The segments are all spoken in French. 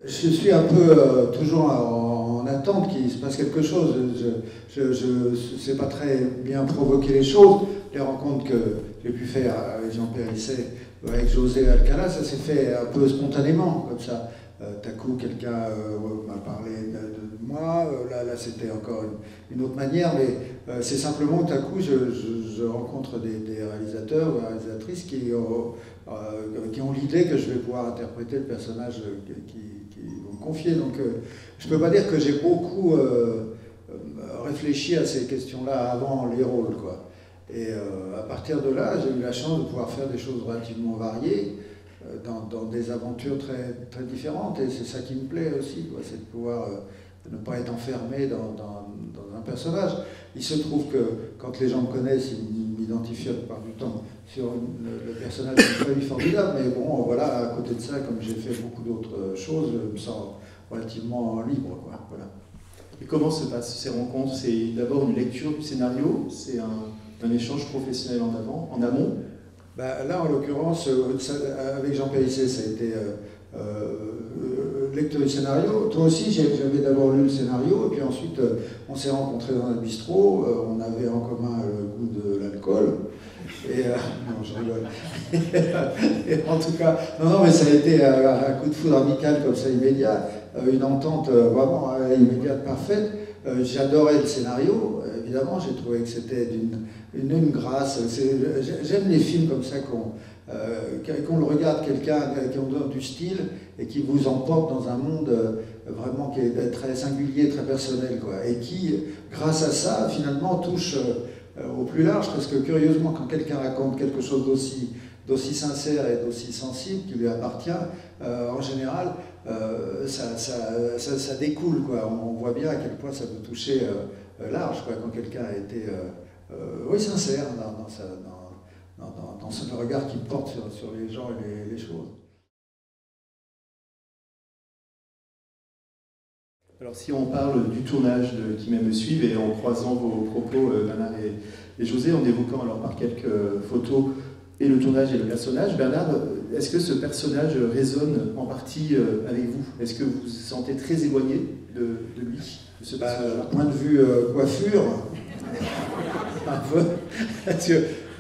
Je suis un peu toujours en attente qu'il se passe quelque chose. Je ne sais pas très bien provoquer les choses. Les rencontres que j'ai pu faire avec Jean Périssé, avec José Alcala, ça s'est fait un peu spontanément, comme ça. D'un coup, quelqu'un m'a parlé de moi. Là c'était encore une autre manière, mais c'est simplement que d'un coup, je rencontre des réalisateurs ou réalisatrices qui ont l'idée que je vais pouvoir interpréter le personnage qui vont me confier. Donc, je ne peux pas dire que j'ai beaucoup réfléchi à ces questions-là avant les rôles, quoi. Et à partir de là, j'ai eu la chance de pouvoir faire des choses relativement variées, dans des aventures très, très différentes. Et c'est ça qui me plaît aussi, quoi, c'est de pouvoir ne pas être enfermé dans un personnage. Il se trouve que quand les gens me connaissent, ils m'identifient la plupart du temps sur le personnage de Freddy Formidable. Mais bon, voilà, à côté de ça, comme j'ai fait beaucoup d'autres choses, je me sens relativement libre, quoi. Voilà. Et comment se passent ces rencontres? C'est d'abord une lecture du scénario, c'est un échange professionnel en amont. Bah, là, en l'occurrence, avec Jean Périssé, ça a été lecteur du scénario. Toi aussi, j'avais d'abord lu le scénario, et puis ensuite, on s'est rencontrés dans un bistrot. On avait en commun le goût de l'alcool. Et non, je rigole. Et en tout cas, non, mais ça a été un coup de foudre amical comme ça, immédiat, une entente vraiment immédiate, parfaite. J'adorais le scénario, évidemment, j'ai trouvé que c'était d'une grâce. J'aime les films comme ça qu'on le regarde quelqu'un qui ont du style et qui vous emporte dans un monde vraiment qui est très singulier, très personnel, quoi, et qui, grâce à ça, finalement, touche au plus large, parce que curieusement, quand quelqu'un raconte quelque chose d'aussi sincère et d'aussi sensible qui lui appartient, en général, ça découle, quoi. On voit bien à quel point ça peut toucher large, quoi, quand quelqu'un a été oui, sincère dans le regard qu'il porte sur les gens et les choses. Alors si on parle du tournage de Qui m'aime me suive, et en croisant vos propos, Bernard et José, en évoquant alors par quelques photos et le tournage et le personnage, Bernard, est-ce que ce personnage résonne en partie avec vous? Est-ce que vous vous sentez très éloigné de lui, de ce personnage? Point de vue coiffure, un peu.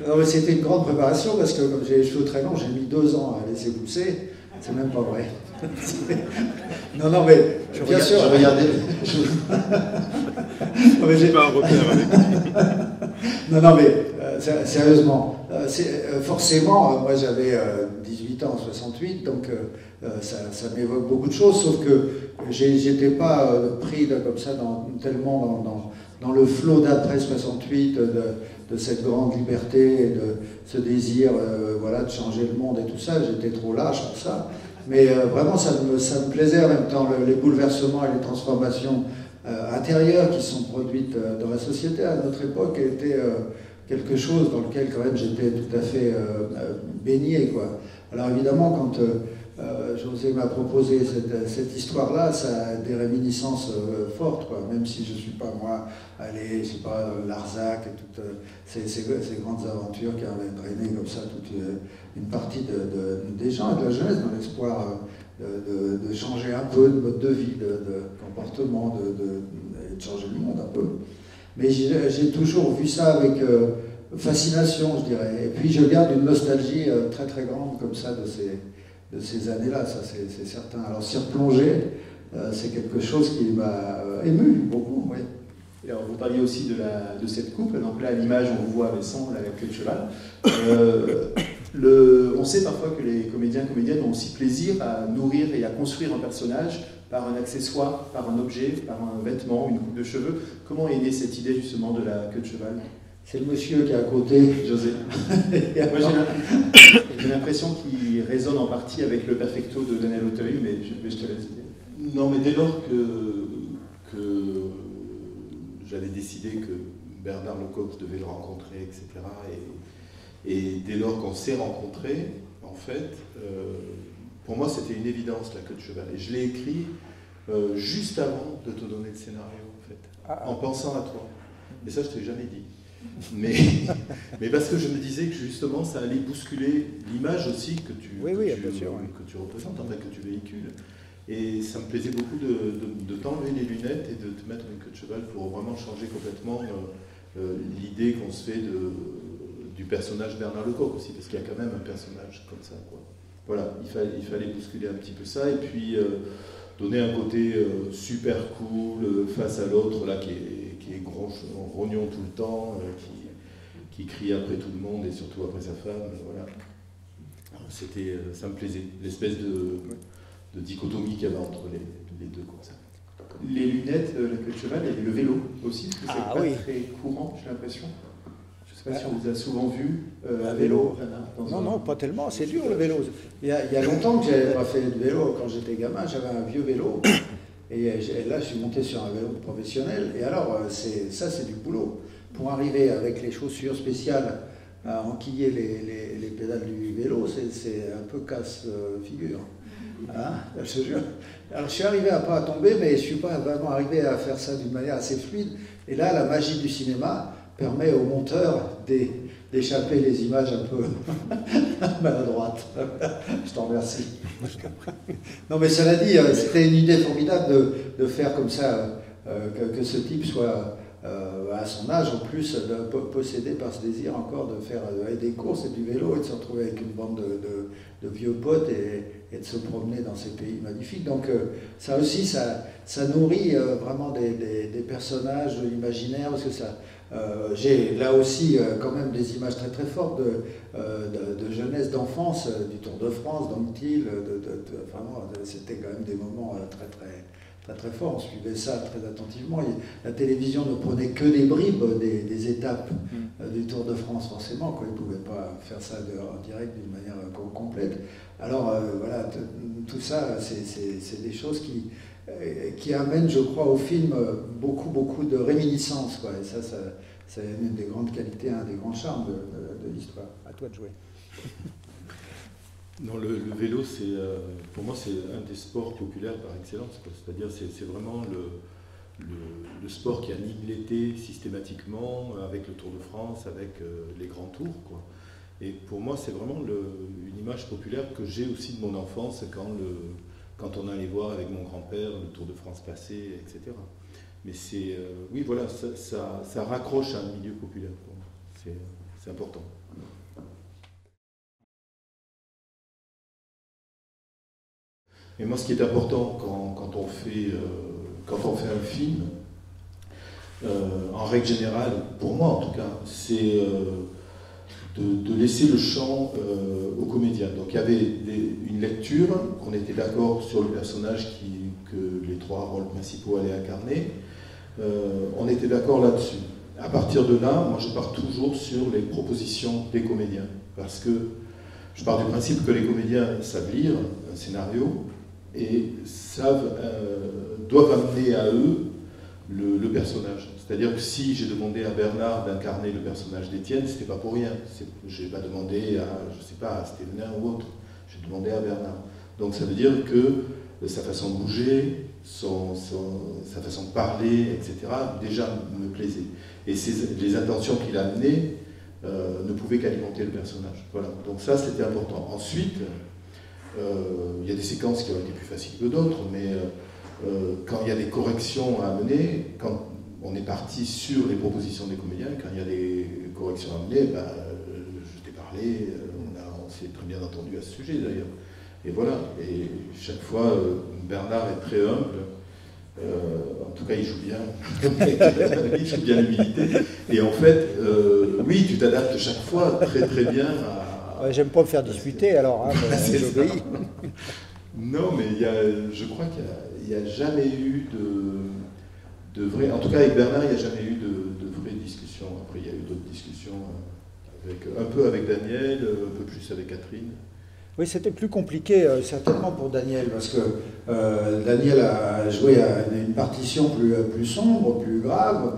Non, mais c'était une grande préparation, parce que comme j'ai les cheveux très longs, j'ai mis 2 ans à laisser pousser. C'est même pas vrai. Non, mais bien sûr. Je regardais. J'ai pas un repère avec. Non, mais sérieusement, forcément, moi j'avais 18 ans en 68, donc ça m'évoque beaucoup de choses, sauf que j'étais pas pris comme ça tellement dans le flot d'après 68, de cette grande liberté, et de ce désir voilà, de changer le monde et tout ça. J'étais trop lâche pour ça. Mais vraiment, ça me plaisait en même temps, les bouleversements et les transformations intérieures qui sont produites dans la société à notre époque étaient quelque chose dans lequel quand même j'étais tout à fait baigné, quoi. Alors évidemment, quand José m'a proposé cette histoire-là, ça a des réminiscences fortes, quoi. Même si je ne suis pas, moi, allé, je sais pas, Larzac et toutes ces grandes aventures qui avaient drainé comme ça toute une partie des gens et de la jeunesse dans l'espoir de changer un peu de mode de vie, de comportement, de changer le monde un peu. Mais j'ai toujours vu ça avec fascination, je dirais. Et puis je garde une nostalgie très très grande comme ça de ces années-là, ça c'est certain. Alors s'y replonger, c'est quelque chose qui m'a ému beaucoup, oui. Et alors, vous parliez aussi de cette coupe, donc là à l'image on vous voit avec la queue de cheval. On sait parfois que les comédiens et comédiennes ont aussi plaisir à nourrir et à construire un personnage par un accessoire, par un objet, par un vêtement, une coupe de cheveux. Comment est née cette idée justement de la queue de cheval? C'est le monsieur qui est à côté, José. Moi j'ai l'impression qu'il résonne en partie avec le perfecto de Daniel Auteuil, mais je te laisse dire. Non, mais dès lors que j'avais décidé que Bernard Lecoq devait le rencontrer, etc., et dès lors qu'on s'est rencontrés, en fait, pour moi c'était une évidence, la queue de cheval. Et je l'ai écrit juste avant de te donner le scénario, en fait, en pensant à toi. Et ça, je ne te l'ai jamais dit. Mais parce que je me disais que justement ça allait bousculer l'image aussi que tu représentes, enfin que tu véhicules. Et ça me plaisait beaucoup de t'enlever les lunettes et de te mettre une queue de cheval pour vraiment changer complètement l'idée qu'on se fait du personnage Bernard Lecoq aussi, parce qu'il y a quand même un personnage comme ça, quoi. Voilà, il fallait bousculer un petit peu ça, et puis donner un côté super cool face à l'autre, là, qui est grognon tout le temps, qui crie après tout le monde, et surtout après sa femme, voilà. Ça me plaisait, l'espèce de dichotomie qu'il y avait entre les deux, comme ça. Les lunettes, la queue de cheval, et le vélo aussi, parce que c'est pas très courant, j'ai l'impression. Je ne sais pas si on vous a souvent vu à vélo. Non, pas tellement, c'est dur le vélo. Il y a longtemps que je n'avais pas fait de vélo. Quand j'étais gamin, j'avais un vieux vélo. Et là, je suis monté sur un vélo professionnel. Et alors, ça, c'est du boulot. Pour arriver avec les chaussures spéciales à enquiller les pédales du vélo, c'est un peu casse-figure. Hein, je te jure. Alors, je suis arrivé à pas tomber, mais je ne suis pas vraiment arrivé à faire ça d'une manière assez fluide. Et là, la magie du cinéma permet au monteur d'échapper les images un peu maladroites. Je t'en remercie. Non, mais cela dit, c'était une idée formidable de faire comme ça, que ce type soit, à son âge en plus, possédé par ce désir encore de faire des courses et du vélo et de se retrouver avec une bande de vieux potes et de se promener dans ces pays magnifiques. Donc ça aussi, ça nourrit vraiment des personnages, de l'imaginaire, parce que ça... j'ai là aussi quand même des images très très fortes de jeunesse, d'enfance, du Tour de France, d'Antille, vraiment, c'était quand même des moments très forts. On suivait ça très attentivement. La télévision ne prenait que des bribes des étapes du Tour de France, forcément, quoi. Ils ne pouvaient pas faire ça en direct d'une manière complète. Alors voilà, tout ça, c'est des choses qui amène, je crois, au film beaucoup de réminiscences, quoi. Et ça c'est une des grandes qualités, un des grands charmes de l'histoire. À toi de jouer. Non, le vélo, pour moi, c'est un des sports populaires par excellence, quoi. C'est-à-dire, c'est vraiment le sport qui anime l'été systématiquement, avec le Tour de France, avec les grands tours, quoi. Et pour moi, c'est vraiment une image populaire que j'ai aussi de mon enfance, quand on allait voir avec mon grand-père le Tour de France passé, etc. Mais oui, voilà, ça raccroche à un milieu populaire pour moi. C'est important. Et moi, ce qui est important quand on fait un film, en règle générale, pour moi en tout cas, c'est de laisser le champ aux comédiens. Donc il y avait une lecture, on était d'accord sur le personnage que les trois rôles principaux allaient incarner. On était d'accord là-dessus. À partir de là, moi je pars toujours sur les propositions des comédiens, parce que je pars du principe que les comédiens savent lire un scénario et doivent amener à eux le personnage. C'est-à-dire que si j'ai demandé à Bernard d'incarner le personnage d'Étienne, c'était pas pour rien. Je n'ai pas demandé à Stévenin ou autre. J'ai demandé à Bernard. Donc ça veut dire que sa façon de bouger, sa façon de parler, etc., déjà me plaisait. Et les intentions qu'il a amenées ne pouvaient qu'alimenter le personnage. Voilà. Donc ça, c'était important. Ensuite, il y a des séquences qui ont été plus faciles que d'autres, mais quand il y a des corrections à amener, quand on est parti sur les propositions des comédiens, quand il y a des corrections à amener, je t'ai parlé, on s'est très bien entendu à ce sujet d'ailleurs. Et voilà, et chaque fois, Bernard est très humble, en tout cas il joue bien, il joue bien l'humilité, et en fait, oui, tu t'adaptes chaque fois très très bien à... J'aime pas me faire disputer alors, hein, j'obéis. Non, mais je crois qu'il n'y a jamais eu de vrai... En tout cas, avec Bernard, il n'y a jamais eu de vraie discussion. Après, il y a eu d'autres discussions, un peu avec Daniel, un peu plus avec Catherine. Oui, c'était plus compliqué, certainement pour Daniel, parce que Daniel a joué à une partition plus sombre, plus grave,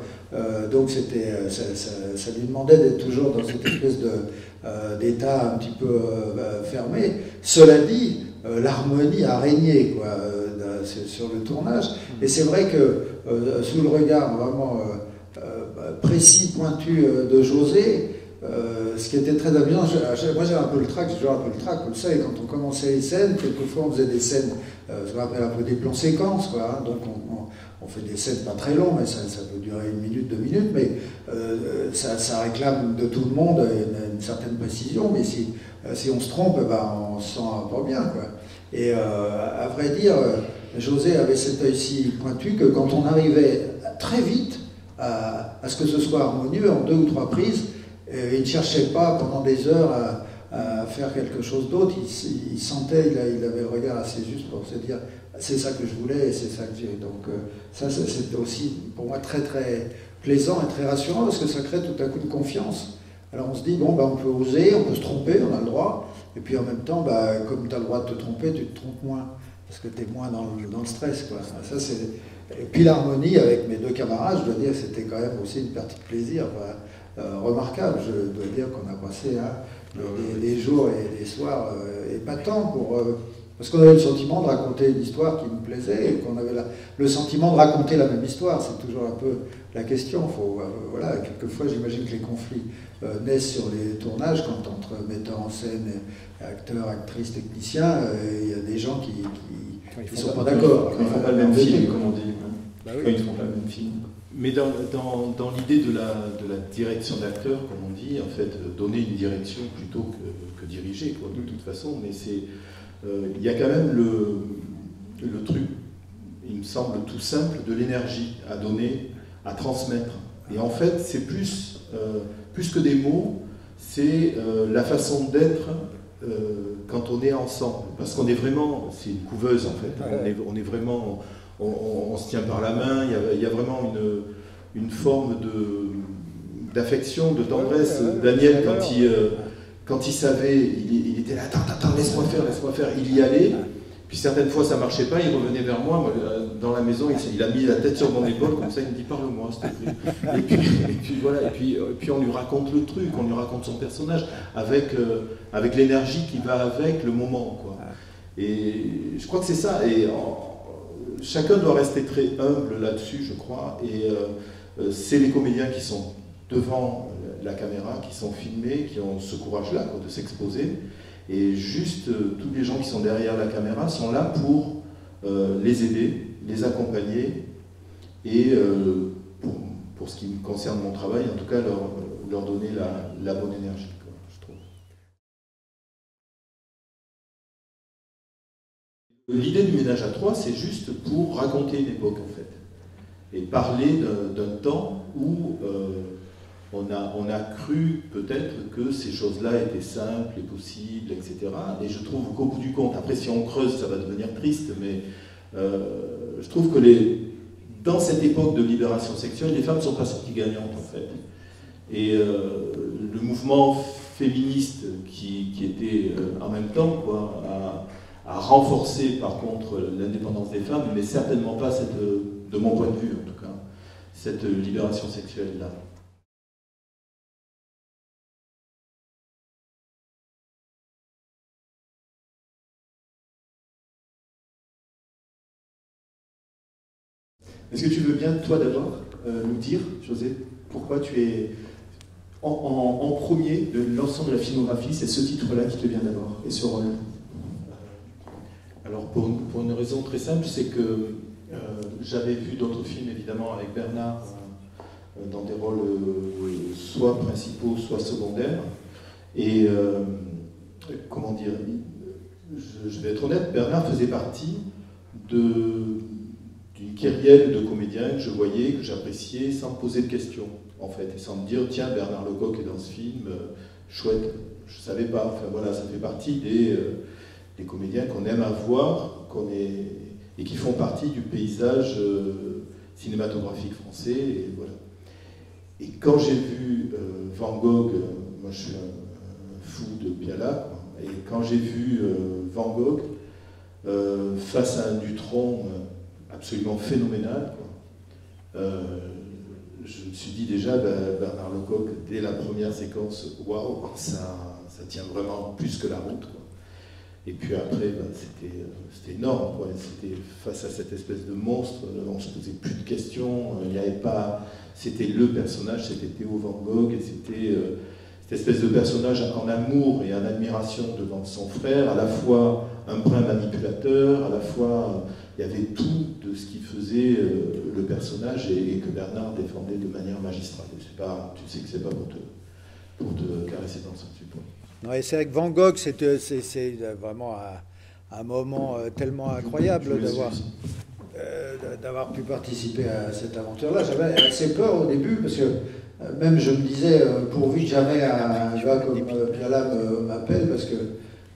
donc ça lui demandait d'être toujours dans cette espèce d'état un petit peu fermé. Cela dit, l'harmonie a régné, quoi, sur le tournage, et c'est vrai que sous le regard vraiment précis, pointu de José, ce qui était très amusant, moi j'avais un peu le trac, j'ai toujours un peu le trac, vous le savez, quand on commençait les scènes, quelquefois on faisait des scènes, ce qu'on appelle un peu des plans séquences, quoi, hein, donc on fait des scènes pas très longues, mais ça peut durer 1 minute, 2 minutes, mais ça réclame de tout le monde une certaine précision, mais si on se trompe, on se sent pas bien, quoi. Et à vrai dire, José avait cet œil-ci pointu que quand on arrivait très vite à ce que ce soit harmonieux en 2 ou 3 prises, il ne cherchait pas pendant des heures à faire quelque chose d'autre, il sentait, il avait le regard assez juste pour se dire c'est ça que je voulais et c'est ça que j'ai. Donc ça c'était aussi pour moi très très plaisant et très rassurant parce que ça crée tout à coup une confiance. Alors on se dit bon on peut oser, on peut se tromper, on a le droit, et puis en même temps comme tu as le droit de te tromper, tu te trompes moins parce que tu es moins dans le stress, quoi. Ça, et puis l'harmonie avec mes 2 camarades, je dois dire c'était quand même aussi une partie de plaisir. Remarquable, je dois dire qu'on a passé des jours et des soirs épatants parce qu'on avait le sentiment de raconter une histoire qui nous plaisait et qu'on avait le sentiment de raconter la même histoire. C'est toujours un peu la question. Voilà, quelquefois j'imagine que les conflits naissent sur les tournages quand entre metteurs en scène, acteurs, actrices, techniciens, il y a des gens qui ne sont pas d'accord. Ils ne font pas le même film, comme on dit. Bah oui. Quand ils ne font pas le même film. Mais dans l'idée de la direction d'acteur, comme on dit, en fait, donner une direction plutôt que diriger, quoi, de toute façon, mais il y a quand même le truc, il me semble tout simple, de l'énergie à donner, à transmettre. Et en fait, c'est plus que des mots, c'est la façon d'être quand on est ensemble. Parce qu'on est vraiment, c'est une couveuse en fait, on est vraiment... On se tient par la main, il y a vraiment une forme d'affection, de tendresse. Daniel, quand il savait, il était là, attends, laisse-moi faire, il y allait, puis certaines fois ça ne marchait pas, il revenait vers moi, dans la maison, il a mis la tête sur mon épaule, comme ça il me dit parle-moi s'il te plaît. Et puis voilà, et puis on lui raconte le truc, on lui raconte son personnage, avec l'énergie qui va avec le moment, quoi. Et je crois que c'est ça. Chacun doit rester très humble là-dessus, je crois, et c'est les comédiens qui sont devant la caméra, qui sont filmés, qui ont ce courage-là de s'exposer, et juste tous les gens qui sont derrière la caméra sont là pour les aider, les accompagner, et pour ce qui me concerne mon travail, en tout cas leur donner la bonne énergie, quoi, je trouve. L'idée du ménage à 3, c'est juste pour raconter une époque, en fait. Et parler d'un temps où on a cru peut-être que ces choses-là étaient simples et possibles, etc. Et je trouve qu'au bout du compte, après si on creuse, ça va devenir triste, mais je trouve que dans cette époque de libération sexuelle, les femmes ne sont pas sorties gagnantes, en fait. Et le mouvement féministe qui était en même temps, quoi, à renforcer par contre l'indépendance des femmes, mais certainement pas de mon point de vue en tout cas, cette libération sexuelle-là. Est-ce que tu veux bien, toi d'abord, nous dire, José, pourquoi tu es en premier de l'ensemble de la filmographie, c'est ce titre-là qui te vient d'abord, et ce rôle? Alors pour une raison très simple, c'est que j'avais vu d'autres films évidemment avec Bernard dans des rôles soit principaux, soit secondaires. Et comment dire, je vais être honnête, Bernard faisait partie d'une kyrielle de comédiens que je voyais, que j'appréciais sans me poser de questions, en fait, et sans me dire tiens, Bernard Lecoq est dans ce film, chouette, je ne savais pas. Enfin voilà, ça fait partie des comédiens qu'on aime avoir, et qui font partie du paysage cinématographique français. Et, voilà. Et quand j'ai vu Van Gogh, moi je suis un fou de Piala, quoi, et quand j'ai vu Van Gogh face à un Dutronc absolument phénoménal, quoi, je me suis dit déjà, Bernard Lecoq, dès la première séquence, waouh, ça tient vraiment plus que la route, quoi. Et puis après, c'était énorme, quoi. C'était face à cette espèce de monstre, on ne se posait plus de questions, il n'y avait pas... C'était le personnage, c'était Théo Van Gogh, et cette espèce de personnage en amour et en admiration devant son frère, à la fois un brin manipulateur, à la fois il y avait tout de ce qui faisait le personnage et que Bernard défendait de manière magistrale. Tu sais que c'est pas pour te caresser dans le sens du poil. Ouais, c'est vrai que Van Gogh, c'est vraiment un moment tellement incroyable d'avoir pu participer à cette aventure-là. J'avais assez peur au début parce que même je me disais, pourvu que jamais un gars comme Piala m'appelle, parce que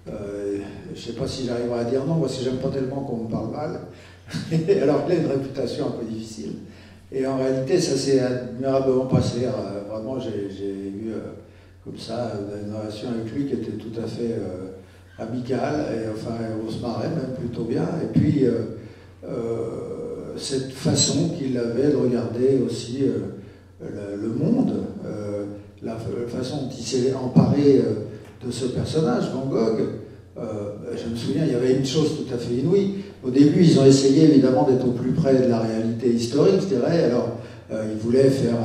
je ne sais pas si j'arriverai à dire non, moi si j'aime pas tellement qu'on me parle mal, alors qu'il a une réputation un peu difficile. Et en réalité, ça s'est admirablement passé. Vraiment, j'ai eu comme ça une relation avec lui qui était tout à fait amicale, et enfin on se marrait même plutôt bien. Et puis cette façon qu'il avait de regarder aussi le monde, la façon dont il s'est emparé de ce personnage, Van Gogh. Je me souviens, il y avait une chose tout à fait inouïe. Au début, ils ont essayé évidemment d'être au plus près de la réalité historique, je dirais. Alors, ils voulaient faire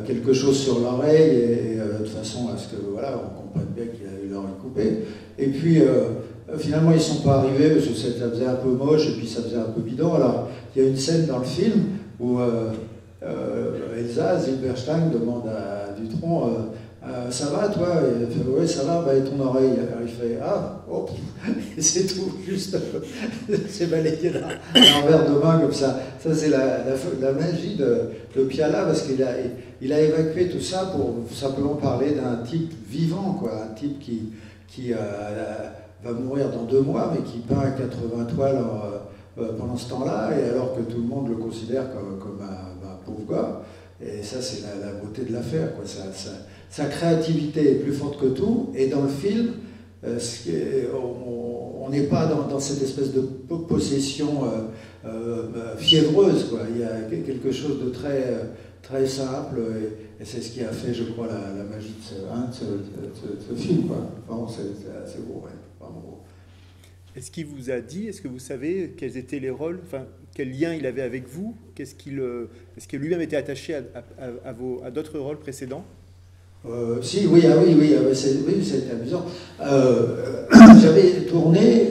quelque chose sur l'oreille, et de façon à ce que, voilà, on comprenne bien qu'il a eu l'oreille coupée. Et puis, finalement, ils ne sont pas arrivés parce que ça faisait un peu moche et puis ça faisait un peu bidon. Alors, il y a une scène dans le film où Elsa Zilberstein demande à Dutronc ça va toi? Il fait oui, ça va, bah, et ton oreille? Alors il fait ah, oh, c'est tout, juste, c'est balayé d'un verre de main comme ça. Ça, c'est la magie de Piala, parce qu'il a évacué tout ça pour simplement parler d'un type vivant, quoi, un type qui va mourir dans 2 mois, mais qui peint à 80 toiles pendant ce temps-là, et alors que tout le monde le considère comme un pauvre gars. Et ça, c'est la beauté de l'affaire, quoi. Sa créativité est plus forte que tout, et dans le film, on n'est pas dans cette espèce de possession fiévreuse, quoi. Il y a quelque chose de très simple, et c'est ce qui a fait, je crois, la magie de ce film, quoi. Vraiment, c'est assez beau, ouais. Vraiment beau. Est-ce qu'il vous a dit, est-ce que vous savez quels étaient les rôles, enfin, quel lien il avait avec vous? Est-ce que lui-même était attaché à d'autres rôles précédents? Si, oui, c'était amusant. J'avais tourné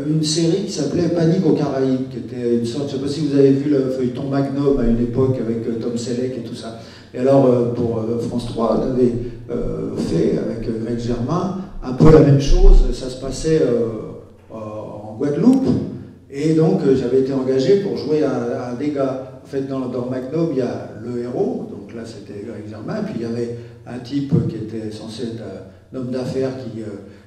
une série qui s'appelait Panique aux Caraïbes, qui était une sorte, je ne sais pas si vous avez vu le feuilleton Magnum à une époque avec Tom Selleck et tout ça. Et alors, pour France 3, on avait fait avec Greg Germain un peu la même chose. Ça se passait en Guadeloupe, et donc j'avais été engagé pour jouer un des gars. En fait, dans Magnum, il y a le héros, donc là c'était Greg Germain, puis il y avait un type qui était censé être un homme d'affaires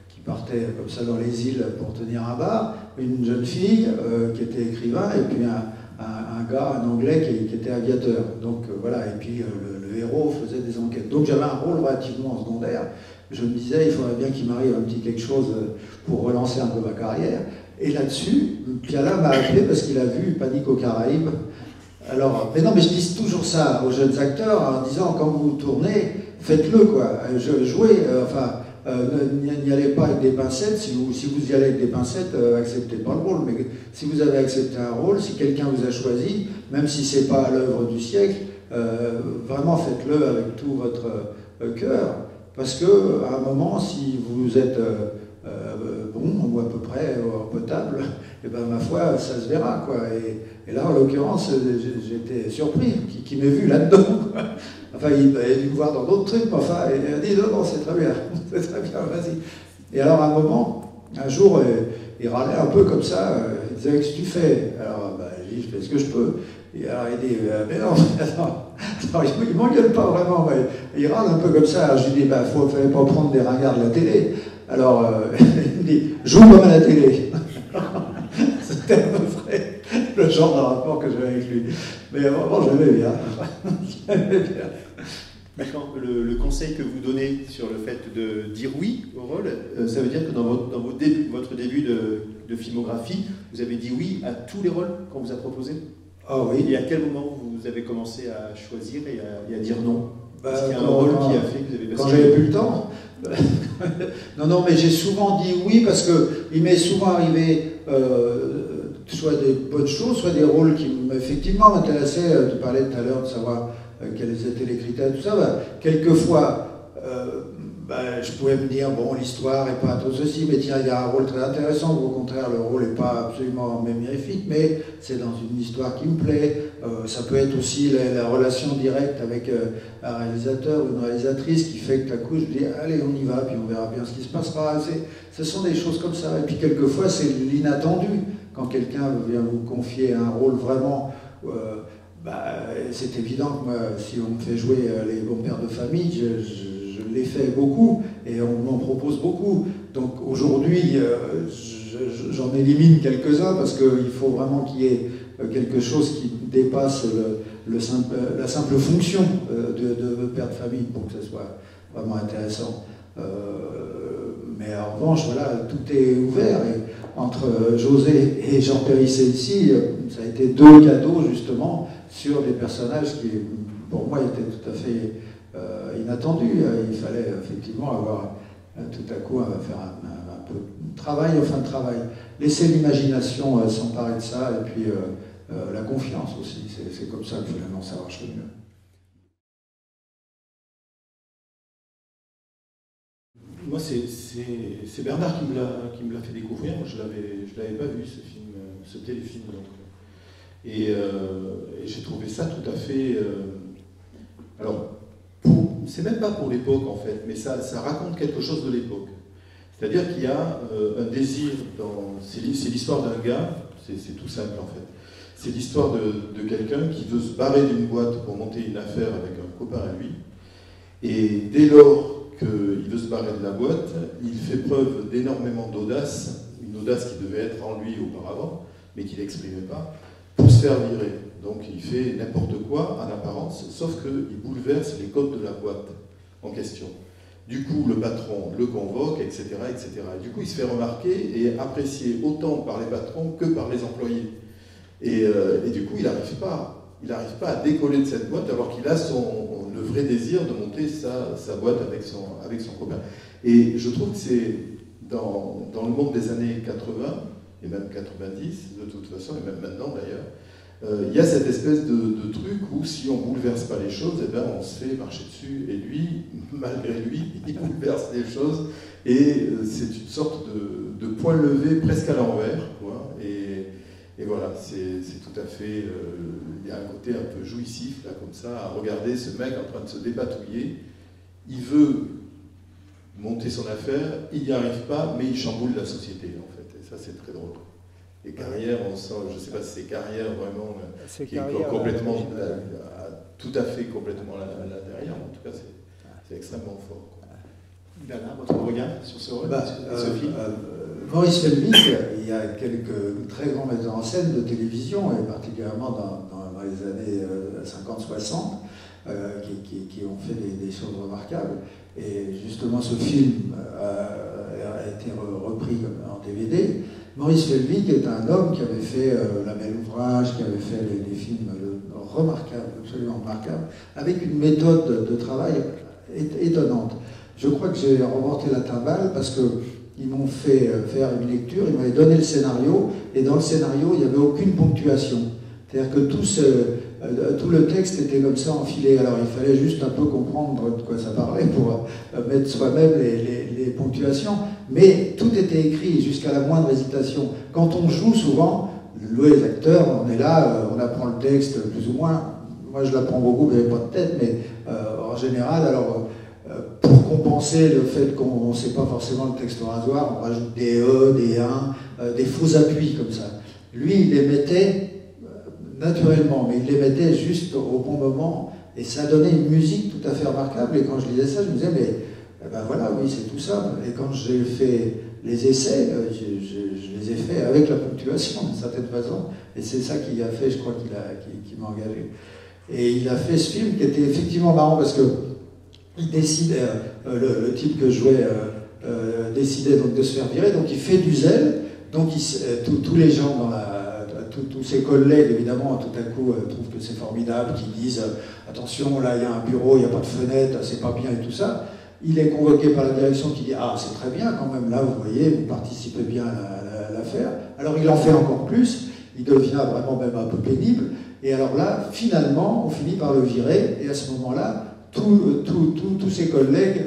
qui partait comme ça dans les îles pour tenir un bar, une jeune fille qui était écrivain, et puis un gars, un Anglais qui était aviateur. Donc voilà, et puis le héros faisait des enquêtes. Donc j'avais un rôle relativement secondaire. Je me disais, il faudrait bien qu'il m'arrive un petit quelque chose pour relancer un peu ma carrière. Et là-dessus, Piala m'a appelé parce qu'il a vu Panique aux Caraïbes. Alors, mais non, mais je dis toujours ça aux jeunes acteurs en disant, quand vous tournez, faites-le, quoi. Jouez, n'y allez pas avec des pincettes. Si vous y allez avec des pincettes, acceptez pas le rôle. Mais si vous avez accepté un rôle, si quelqu'un vous a choisi, même si c'est pas l'œuvre du siècle, vraiment faites-le avec tout votre cœur. Parce que à un moment, si vous êtes bon, ou à peu près potable, et ben ma foi, ça se verra, quoi. Et là, en l'occurrence, j'étais surpris qu'il m'ait vu là-dedans. Enfin, il a dû me voir dans d'autres trucs, mais enfin, il a dit non, c'est très bien, c'est très bien, vas-y. Et alors, à un moment, un jour, il râlait un peu comme ça, il disait, qu'est-ce que tu fais? Alors, j'ai dit, je fais ce que je peux. Et alors, il dit, mais non, attends, il m'engueule pas vraiment, mais il râle un peu comme ça. Alors, je lui dis, il fallait pas prendre des regards de la télé. Alors, il me dit, joue comme à la télé. C'était à peu près le genre de rapport que j'avais avec lui. Mais vraiment, j'aimais bien. D'accord. Le conseil que vous donnez sur le fait de dire oui au rôle, ça veut dire que dans votre début de filmographie, vous avez dit oui à tous les rôles qu'on vous a proposés? Ah oui. Et à quel moment vous avez commencé à choisir et à dire non? Est-ce qu'il y a un rôle qui a fait que vous avez quand j'avais plus le temps. Non, mais j'ai souvent dit oui parce qu'il m'est souvent arrivé soit des bonnes choses, soit des rôles qui effectivement m'intéressaient. Tu parlais tout à l'heure de savoir quels étaient les critères, tout ça. Quelquefois, je pouvais me dire, bon, l'histoire n'est pas tout ceci, mais tiens, il y a un rôle très intéressant, ou au contraire, le rôle n'est pas absolument mémérifique, mais c'est dans une histoire qui me plaît. Ça peut être aussi la relation directe avec un réalisateur ou une réalisatrice qui fait que, tout à coup, je dis, allez, on y va, puis on verra bien ce qui se passera. Ce sont des choses comme ça. Et puis, quelquefois, c'est l'inattendu. Quand quelqu'un vient vous confier un rôle vraiment... c'est évident que moi, si on me fait jouer les bons pères de famille, je l'ai fait beaucoup et on m'en propose beaucoup. Donc aujourd'hui, j'en élimine quelques-uns parce qu'il faut vraiment qu'il y ait quelque chose qui dépasse la simple fonction de père de famille pour que ce soit vraiment intéressant. Mais en revanche, voilà, tout est ouvert. Et entre José et Jean Périssé ici, ça a été 2 cadeaux justement sur des personnages qui, pour moi, étaient tout à fait inattendus. Il fallait effectivement avoir tout à coup faire un peu de travail, laisser l'imagination s'emparer de ça, et puis la confiance aussi. C'est comme ça que finalement ça marche le mieux. Moi, c'est Bernard qui me l'a fait découvrir. Je l'avais pas vu, ce film, ce téléfilm. Donc. Et j'ai trouvé ça tout à fait... alors, c'est même pas pour l'époque, en fait, mais ça raconte quelque chose de l'époque. C'est-à-dire qu'il y a un désir dans... C'est l'histoire d'un gars, c'est tout simple, en fait. C'est l'histoire de quelqu'un qui veut se barrer d'une boîte pour monter une affaire avec un copain à lui. Et dès lors qu'il veut se barrer de la boîte, il fait preuve d'énormément d'audace, une audace qui devait être en lui auparavant, mais qu'il n'exprimait pas, pour se faire virer. Donc il fait n'importe quoi en apparence, sauf qu'il bouleverse les codes de la boîte en question. Du coup, le patron le convoque, etc., etc. Et du coup, il se fait remarquer et apprécier autant par les patrons que par les employés. Et du coup, il n'arrive pas à décoller de cette boîte alors qu'il a le vrai désir de monter sa boîte avec son copain. Et je trouve que c'est dans le monde des années 80, et même 90 de toute façon, et même maintenant d'ailleurs, il y a cette espèce de truc où si on ne bouleverse pas les choses, eh ben, on se fait marcher dessus. Et lui, malgré lui, il bouleverse les choses. Et c'est une sorte de point levé presque à l'envers, quoi. Et voilà, c'est tout à fait... il y a un côté un peu jouissif, là, comme ça, à regarder ce mec en train de se dépatouiller. Il veut monter son affaire, il n'y arrive pas, mais il chamboule la société, en fait. Et ça, c'est très drôle. Les carrières, on sent, je ne sais pas si c'est carrière vraiment, qui est complètement, tout à fait complètement là derrière. En tout cas, c'est extrêmement fort. Bernard, votre regard sur ce rôle, ce film Maurice Felvig, il y a quelques très grands metteurs en scène de télévision, et particulièrement dans les années 50-60, qui ont fait des choses remarquables. Et justement, ce film a été repris en DVD. Maurice Felvig est un homme qui avait fait La Belle Ouvrage, qui avait fait des films remarquables, absolument remarquables, avec une méthode de travail étonnante. Je crois que j'ai remporté la timbale parce qu'ils m'ont fait faire une lecture, ils m'avaient donné le scénario, et dans le scénario, il n'y avait aucune ponctuation. C'est-à-dire que tout le texte était comme ça enfilé. Alors il fallait juste un peu comprendre de quoi ça parlait pour mettre soi-même les ponctuations, mais tout était écrit jusqu'à la moindre hésitation. Quand on joue, souvent, les acteurs, on est là, on apprend le texte plus ou moins. Moi je l'apprends beaucoup, mais pas de tête, mais en général, alors... pour compenser le fait qu'on ne sait pas forcément le texte au rasoir, on rajoute des E, des 1, des faux appuis comme ça. Lui, il les mettait naturellement, mais il les mettait juste au bon moment, et ça donnait une musique tout à fait remarquable. Et quand je lisais ça, je me disais, mais ben voilà, oui, c'est tout ça. Et quand j'ai fait les essais, je les ai faits avec la ponctuation, d'une certaine façon, et c'est ça qui a fait, je crois, qui m'a engagé. Et il a fait ce film qui était effectivement marrant, parce que il décide, le type que je jouais décidait donc de se faire virer, donc il fait du zèle, donc tous les gens tous ses collègues évidemment tout à coup trouvent que c'est formidable, qui disent attention, là il y a un bureau, il n'y a pas de fenêtre, c'est pas bien et tout ça. Il est convoqué par la direction qui dit ah c'est très bien quand même, là vous voyez, vous participez bien à l'affaire. Alors il en fait encore plus, il devient vraiment même un peu pénible, et alors là finalement on finit par le virer, et à ce moment-là tous ses collègues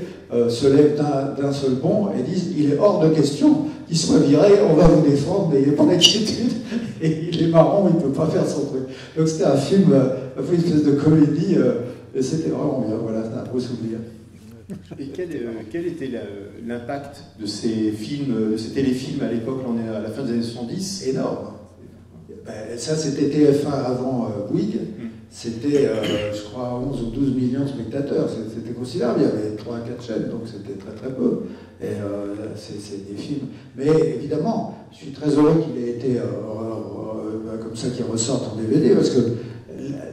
se lèvent d'un seul bond et disent « il est hors de question qu'il soit viré, on va vous défendre, n'ayez pas d'inquiétude ». Et il est marrant, il ne peut pas faire son truc. Donc c'était un film, un peu une espèce de comédie, et c'était vraiment bien, voilà, c'est un beau souvenir. Et quel était l'impact de ces films, de ces téléfilms à l'époque, on est à la fin des années 70? Énorme. Ben, ça, c'était TF1 avant Bouygues. C'était, je crois, 11 ou 12 millions de spectateurs. C'était considérable. Il y avait 3 à 4 chaînes, donc c'était très très peu. Et c'est des films. Mais évidemment, je suis très heureux qu'il ait été comme ça, qu'il ressorte en DVD, parce que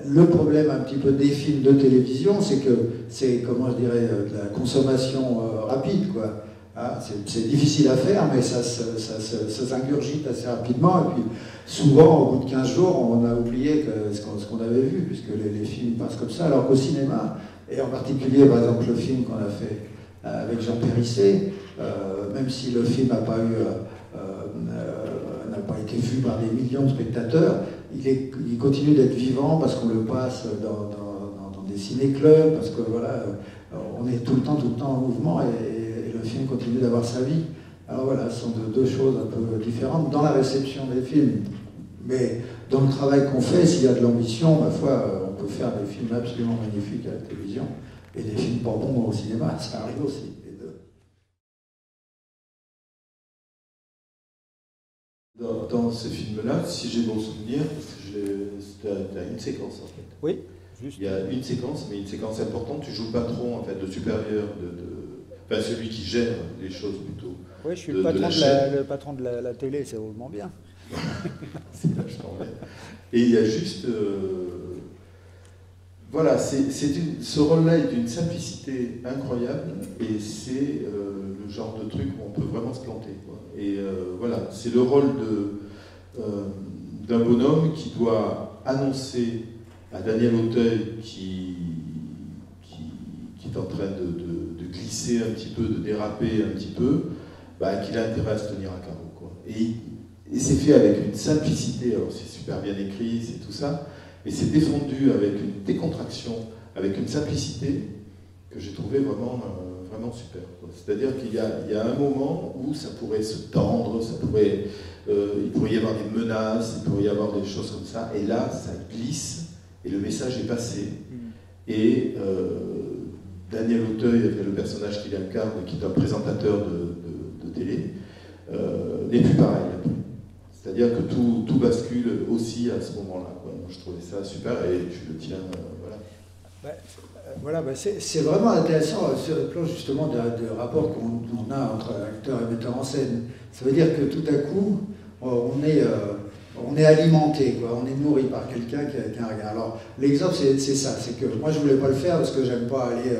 le problème un petit peu des films de télévision, c'est que c'est, comment je dirais, de la consommation rapide, quoi. Hein, c'est difficile à faire, mais ça s'ingurgite assez rapidement. Et puis, souvent, au bout de 15 jours, on a oublié ce qu'on avait vu, puisque les films passent comme ça. Alors qu'au cinéma, et en particulier, par exemple, le film qu'on a fait avec Jean Périssé, même si le film n'a pas été vu par des millions de spectateurs, il continue d'être vivant parce qu'on le passe dans des ciné-clubs, parce que voilà, on est tout le temps en mouvement et le film continue d'avoir sa vie. Alors voilà, ce sont deux choses un peu différentes dans la réception des films. Mais dans le travail qu'on fait, s'il y a de l'ambition, ma foi, on peut faire des films absolument magnifiques à la télévision et des films pas bons au cinéma, ça arrive aussi. Dans ce film-là, si j'ai bon souvenir, c'était une séquence en fait. Oui, juste. Il y a une séquence, mais une séquence importante. Tu joues le patron, en fait, le supérieur, enfin celui qui gère les choses plutôt. Oui, je suis le patron de la télé, c'est vraiment bien. C'est vachement bien. Et il y a juste. Voilà, ce rôle-là est d'une simplicité incroyable et c'est le genre de truc où on peut vraiment se planter, quoi. Et voilà, c'est le rôle d'un bonhomme qui doit annoncer à Daniel Auteuil qui est en train de glisser un petit peu, de déraper un petit peu, qu'il a intérêt à se tenir à carreau, quoi. Et c'est fait avec une simplicité, alors c'est super bien écrit, c'est tout ça, mais c'est défendu avec une décontraction, avec une simplicité que j'ai trouvé vraiment super. C'est-à-dire qu'il y a un moment où ça pourrait se tendre, il pourrait y avoir des menaces, il pourrait y avoir des choses comme ça, et là, ça glisse, et le message est passé. Et Daniel Auteuil, le personnage qu'il incarne, qui est un présentateur de télé, n'est plus pareil. C'est-à-dire que tout bascule aussi à ce moment-là. Je trouvais ça super et je le tiens. Voilà. C'est vraiment intéressant sur le plan justement de rapport qu'on a entre acteur et metteur en scène. Ça veut dire que tout à coup, on est alimenté, quoi. On est nourri par quelqu'un qui a un regard. Alors l'exemple c'est ça, c'est que moi je voulais pas le faire parce que j'aime pas aller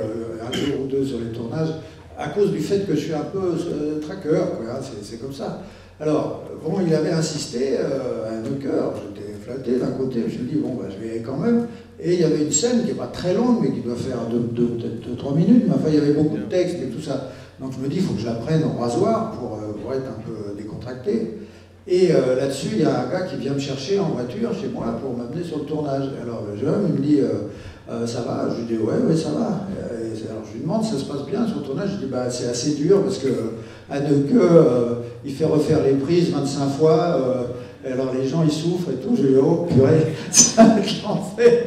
un jour ou deux sur les tournages à cause du fait que je suis un peu traqueur, quoi. C'est comme ça. Alors, bon, il avait insisté à 2 cœurs, j'étais flatté d'un côté, je me suis dit, bon, je vais y aller quand même. Et il y avait une scène qui n'est pas très longue, mais qui doit faire peut-être 3 minutes, mais enfin, il y avait beaucoup de texte et tout ça. Donc je me dis, il faut que je la prenne au rasoir pour être un peu décontracté. Et là-dessus, il y a un gars qui vient me chercher en voiture chez moi pour m'amener sur le tournage. Alors le jeune homme, il me dit, ça va? Je lui dis, ouais, ça va. Alors je lui demande, ça se passe bien sur le tournage? Je dis, c'est assez dur parce que Haneke, il fait refaire les prises 25 fois, alors les gens ils souffrent et tout. Je lui dis, oh purée, ça va être l'enfer.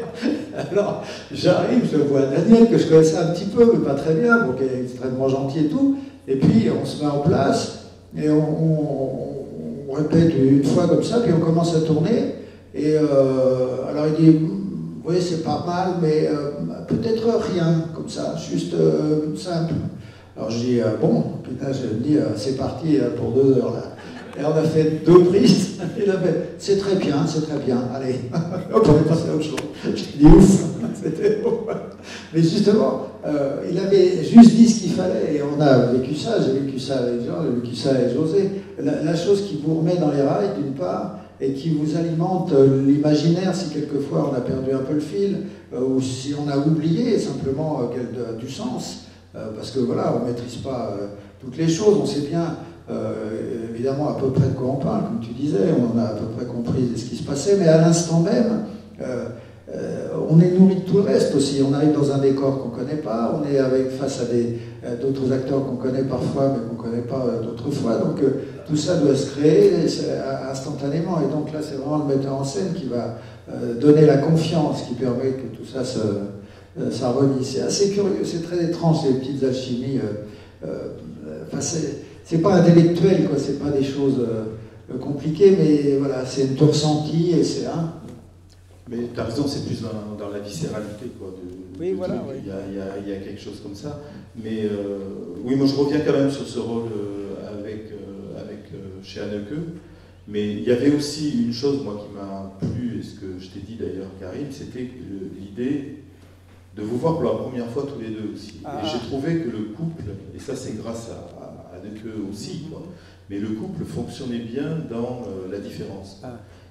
Alors j'arrive, je vois Daniel que je connaissais un petit peu, mais pas très bien, qui est extrêmement gentil et tout. Et puis on se met en place et on répète une fois comme ça, puis on commence à tourner. Et alors il dit, oui, c'est pas mal, mais peut-être rien, comme ça, juste simple. Alors je dis, bon, putain, je me dis, c'est parti pour 2 heures là. Et on a fait 2 prises, il a fait, c'est très bien, allez, hop, on est passé à autre chose. Je dis, ouf, c'était beau. Mais justement, il avait juste dit ce qu'il fallait, et on a vécu ça, j'ai vécu ça avec Jean, j'ai vécu ça avec José. La chose qui vous remet dans les rails, d'une part, et qui vous alimente l'imaginaire si quelquefois on a perdu un peu le fil, ou si on a oublié simplement qu'elle a du sens, parce que voilà, on ne maîtrise pas toutes les choses, on sait bien évidemment à peu près de quoi on parle, comme tu disais, on a à peu près compris ce qui se passait, mais à l'instant même, on est nourri de tout le reste aussi. On arrive dans un décor qu'on ne connaît pas, on est face à d'autres acteurs qu'on connaît parfois, mais qu'on ne connaît pas d'autres fois. Donc tout ça doit se créer instantanément. Et donc là, c'est vraiment le metteur en scène qui va donner la confiance, qui permet que tout ça s'harmonise. C'est assez curieux, c'est très étrange, ces petites alchimies. C'est pas intellectuel, quoi, c'est pas des choses compliquées, mais voilà, c'est du ressenti et c'est un. Mais tu as raison, c'est plus dans la viscéralité, quoi. Oui, voilà. Oui. Il y a quelque chose comme ça. Mais oui, moi je reviens quand même sur ce rôle chez Haneke. Mais il y avait aussi une chose, moi, qui m'a plu, et ce que je t'ai dit d'ailleurs, Karim, c'était l'idée de vous voir pour la première fois tous les deux aussi. Et j'ai trouvé que le couple, et ça c'est grâce à Haneke aussi, quoi, mais le couple fonctionnait bien dans la différence.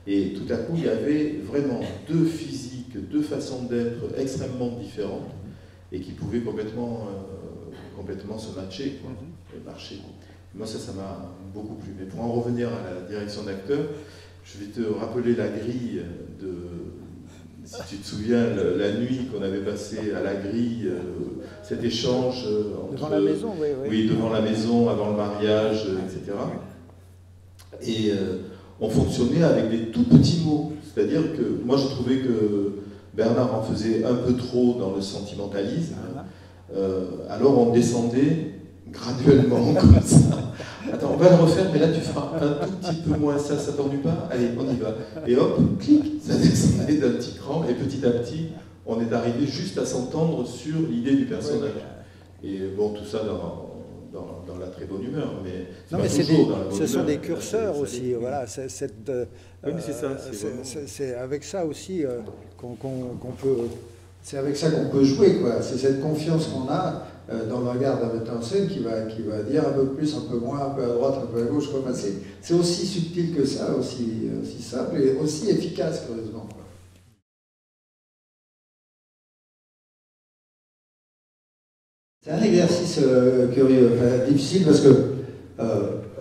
Et tout à coup, il y avait vraiment deux physiques, deux façons d'être extrêmement différentes et qui pouvaient complètement se matcher, quoi, et marcher. Moi, ça m'a beaucoup plu. Mais pour en revenir à la direction d'acteur, je vais te rappeler la grille si tu te souviens, la nuit qu'on avait passée à la grille, cet échange entre... Devant la maison, oui. Oui, devant la maison, avant le mariage, etc. Et on fonctionnait avec des tout petits mots. C'est-à-dire que moi, je trouvais que Bernard en faisait un peu trop dans le sentimentalisme. Alors on descendait graduellement comme ça. Attends, on va le refaire, mais là tu feras un tout petit peu moins ça t'ennuie pas? Allez, on y va. Et hop, clic, ça descendait d'un petit cran, et petit à petit, on est arrivé juste à s'entendre sur l'idée du personnage. Et bon, tout ça dans la très bonne humeur, mais ce sont des curseurs aussi. Voilà, oui, mais c'est ça. C'est avec ça aussi qu'on peut. C'est avec ça qu'on peut jouer, quoi. C'est cette confiance qu'on a dans le regard d'un metteur en scène qui va dire un peu plus, un peu moins, un peu à droite, un peu à gauche. Quoi. C'est aussi subtil que ça, aussi simple et aussi efficace, curieusement. Quoi. C'est un exercice curieux, difficile parce que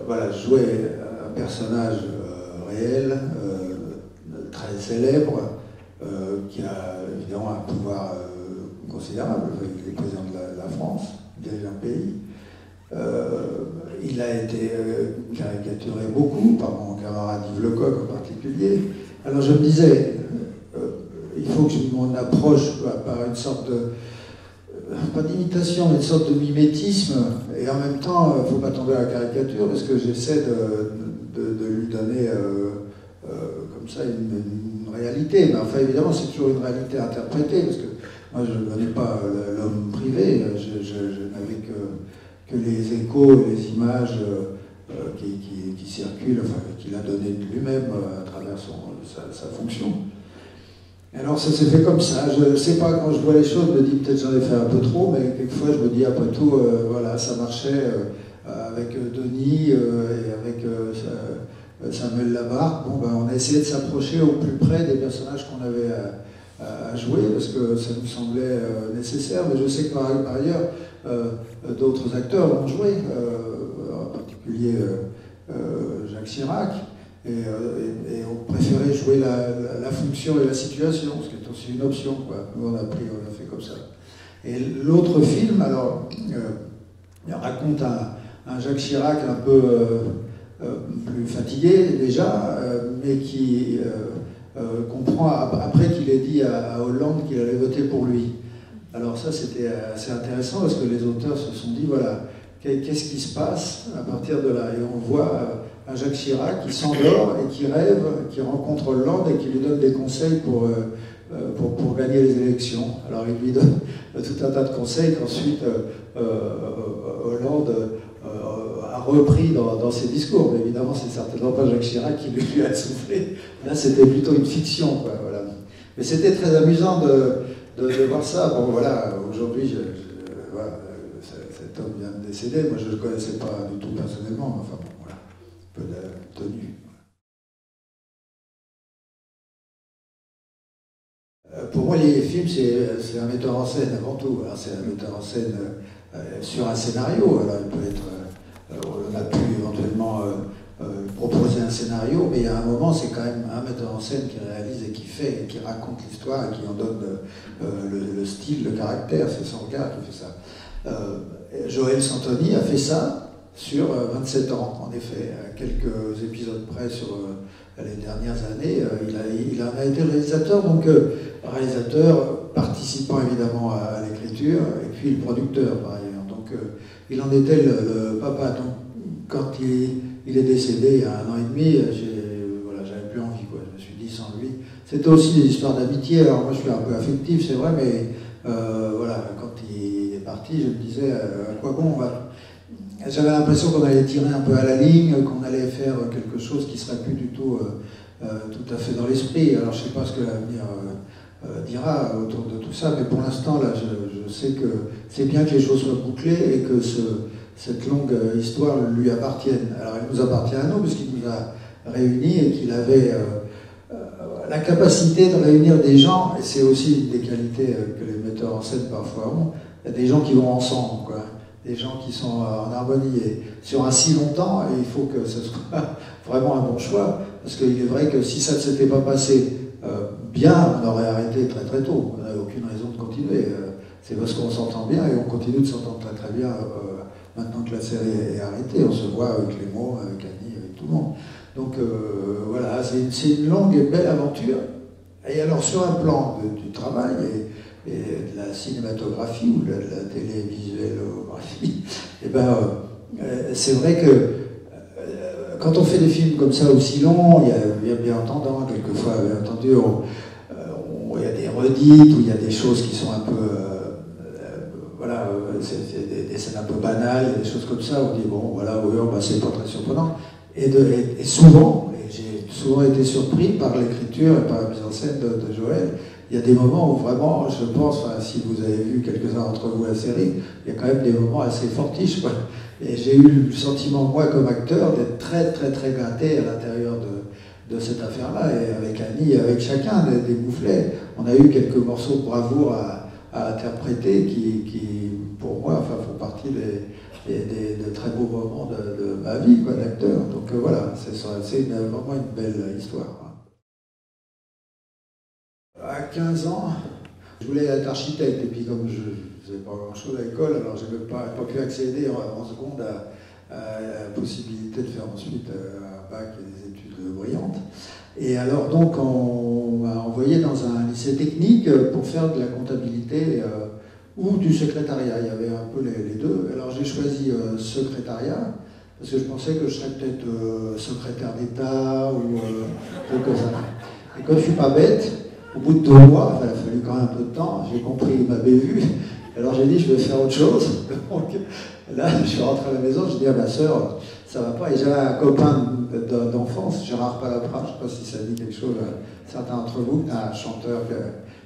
voilà, je jouais un personnage réel, très célèbre, qui a évidemment un pouvoir considérable. Il est président de la France, il dirige un pays. Il a été caricaturé beaucoup par mon camarade Yves Lecoq en particulier. Alors je me disais, il faut que je m'en approche par une sorte de, pas d'imitation, mais une sorte de mimétisme, et en même temps, il ne faut pas tomber à la caricature, parce que j'essaie de lui donner comme ça une réalité. Mais enfin, évidemment, c'est toujours une réalité interprétée, parce que moi, je ne connais pas l'homme privé, je n'avais que les échos et les images qui circulent, enfin, qu'il a donné de lui-même à travers sa fonction. Alors ça s'est fait comme ça, je ne sais pas, quand je vois les choses, je me dis peut-être j'en ai fait un peu trop, mais quelquefois je me dis après tout, voilà, ça marchait avec Denis et avec Samuel Labarthe. Bon, ben, on a essayé de s'approcher au plus près des personnages qu'on avait à jouer, parce que ça nous semblait nécessaire, mais je sais que par ailleurs, d'autres acteurs l'ont joué, en particulier Jacques Chirac. Et on préférait jouer la fonction et la situation, ce qui est aussi une option, quoi. Nous on a fait comme ça. Et l'autre film, alors, il raconte un Jacques Chirac un peu plus fatigué déjà, mais qui comprend après qu'il ait dit à Hollande qu'il allait voter pour lui. Alors ça c'était assez intéressant parce que les auteurs se sont dit, voilà, qu'est-ce qui se passe à partir de là? Et on voit un Jacques Chirac qui s'endort et qui rêve, qui rencontre Hollande et qui lui donne des conseils pour gagner les élections. Alors il lui donne tout un tas de conseils qu'ensuite Hollande a repris dans ses discours. Mais évidemment, c'est certainement pas Jacques Chirac qui lui a soufflé. Là, c'était plutôt une fiction, quoi, voilà. Mais c'était très amusant de voir ça. Bon, voilà, aujourd'hui, voilà, cet homme vient de décéder. Moi, je ne le connaissais pas du tout personnellement. Enfin, bon, voilà. Peu de tenue. Pour moi, les films, c'est un metteur en scène avant tout. C'est un metteur en scène sur un scénario. Alors, il peut être, on a pu éventuellement proposer un scénario, mais il y a un moment, c'est quand même un metteur en scène qui réalise et qui fait, et qui raconte l'histoire et qui en donne le style, le caractère. C'est son regard qui fait ça. Joël Santoni a fait ça sur 27 ans, en effet. À quelques épisodes près sur les dernières années, il en a été réalisateur, donc réalisateur participant évidemment à l'écriture, et puis le producteur par ailleurs. Donc il en était le papa. Donc quand il est décédé il y a 1 an et demi, j'avais plus envie, quoi. Je me suis dit sans lui. C'était aussi des histoires d'amitié. Alors moi je suis un peu affectif, c'est vrai, mais voilà, quand il est parti, je me disais à quoi bon on va. J'avais l'impression qu'on allait tirer un peu à la ligne, qu'on allait faire quelque chose qui serait plus du tout tout à fait dans l'esprit. Alors je ne sais pas ce que l'avenir dira autour de tout ça, mais pour l'instant là, je sais que c'est bien que les choses soient bouclées et que cette longue histoire lui appartienne. Alors elle nous appartient à nous puisqu'il nous a réunis et qu'il avait la capacité de réunir des gens, et c'est aussi une des qualités que les metteurs en scène parfois ont, il y a des gens qui vont ensemble, quoi. Des gens qui sont en harmonie. Et sur un si longtemps, il faut que ce soit vraiment un bon choix, parce qu'il est vrai que si ça ne s'était pas passé bien, on aurait arrêté très très tôt. On n'avait aucune raison de continuer. C'est parce qu'on s'entend bien et on continue de s'entendre très très bien maintenant que la série est arrêtée. On se voit avec Clément, avec Annie, avec tout le monde. Donc voilà, c'est une longue et belle aventure. Et alors sur un plan du travail et de la cinématographie ou de la télévisuellographie, et ben, c'est vrai que quand on fait des films comme ça aussi longs, il y a bien entendu, quelquefois, bien entendu, il y a des redites, ou il y a des choses qui sont un peu, voilà, c'est des scènes un peu banales, il y a des choses comme ça, on dit, bon, voilà, oui, bah, c'est pas très surprenant. Et souvent, j'ai souvent été surpris par l'écriture et par la mise en scène de Joël. Il y a des moments où vraiment, je pense, enfin, si vous avez vu quelques-uns d'entre vous la série, il y a quand même des moments assez fortiches, quoi. Et j'ai eu le sentiment, moi, comme acteur, d'être très, très, très gâté à l'intérieur de cette affaire-là, et avec Annie, et avec chacun des boufflets. On a eu quelques morceaux de bravoure à interpréter qui, pour moi, enfin, font partie de très beaux moments de ma vie, quoi, d'acteur. Donc voilà, c'est vraiment une belle histoire. À 15 ans, je voulais être architecte, et puis comme je ne faisais pas grand-chose à l'école, alors je n'avais pas pu accéder en seconde à la possibilité de faire ensuite un bac et des études brillantes. Et alors donc on m'a envoyé dans un lycée technique pour faire de la comptabilité ou du secrétariat. Il y avait un peu les deux. Alors j'ai choisi secrétariat, parce que je pensais que je serais peut-être secrétaire d'État ou quelque chose comme ça. Et comme je ne suis pas bête, au bout de 2 mois, il a fallu quand même un peu de temps, j'ai compris, il m'avait vu, alors j'ai dit je vais faire autre chose. Donc là, je suis rentré à la maison, je dis à ma soeur, ça va pas. Et j'avais un copain d'enfance, Gérard Palaprat, je ne sais pas si ça dit quelque chose à certains d'entre vous, un chanteur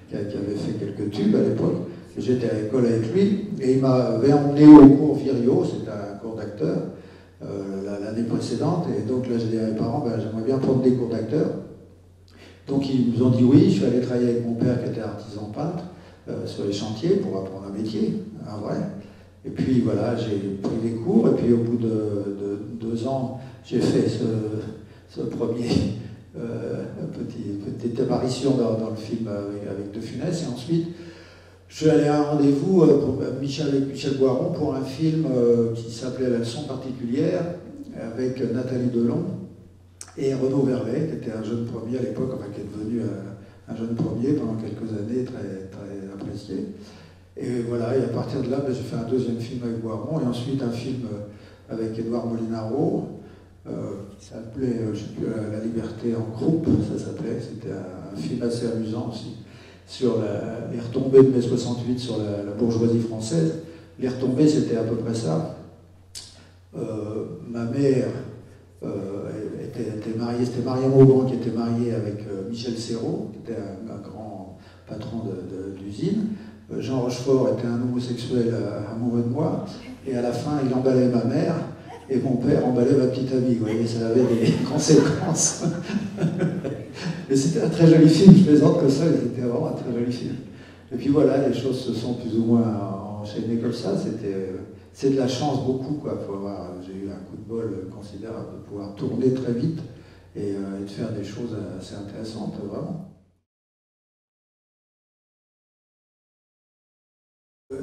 qui avait fait quelques tubes à l'époque. J'étais à l'école avec lui, et il m'avait emmené au cours Virio, c'était un cours d'acteur, l'année précédente, et donc là j'ai dit à mes parents, ben, j'aimerais bien prendre des cours d'acteur. Donc ils nous ont dit oui, je suis allé travailler avec mon père qui était artisan peintre sur les chantiers pour apprendre un métier, un vrai. Et puis voilà, j'ai pris des cours, et puis au bout de 2 ans, j'ai fait ce premier petite apparition dans le film avec De Funès, et ensuite je suis allé à un rendez-vous avec Michel Boiron pour un film qui s'appelait La leçon particulière, avec Nathalie Delon et Renaud Verlet, qui était un jeune premier à l'époque, enfin qui est devenu un jeune premier pendant quelques années, très, très apprécié. Et voilà, et à partir de là, j'ai fait un 2e film avec Boiron, et ensuite un film avec Édouard Molinaro, qui s'appelait, je ne sais plus, La liberté en croupe, ça s'appelait. C'était un film assez amusant aussi, sur les retombées de mai 68 sur la bourgeoisie française. Les retombées, c'était à peu près ça. Ma mère était mariée, c'était Marianne Aubin qui était mariée avec Michel Serrault, qui était un grand patron d'usine. Jean Rochefort était un homosexuel amoureux de moi, et à la fin, il emballait ma mère, et mon père emballait ma petite amie. Vous voyez, ça avait des conséquences. Mais c'était un très joli film, je plaisante que ça, c'était vraiment un très joli film. Et puis voilà, les choses se sont plus ou moins enchaînées comme ça. C'est de la chance beaucoup, quoi. J'ai eu un coup de bol considérable de pouvoir tourner très vite et de faire des choses assez intéressantes, vraiment.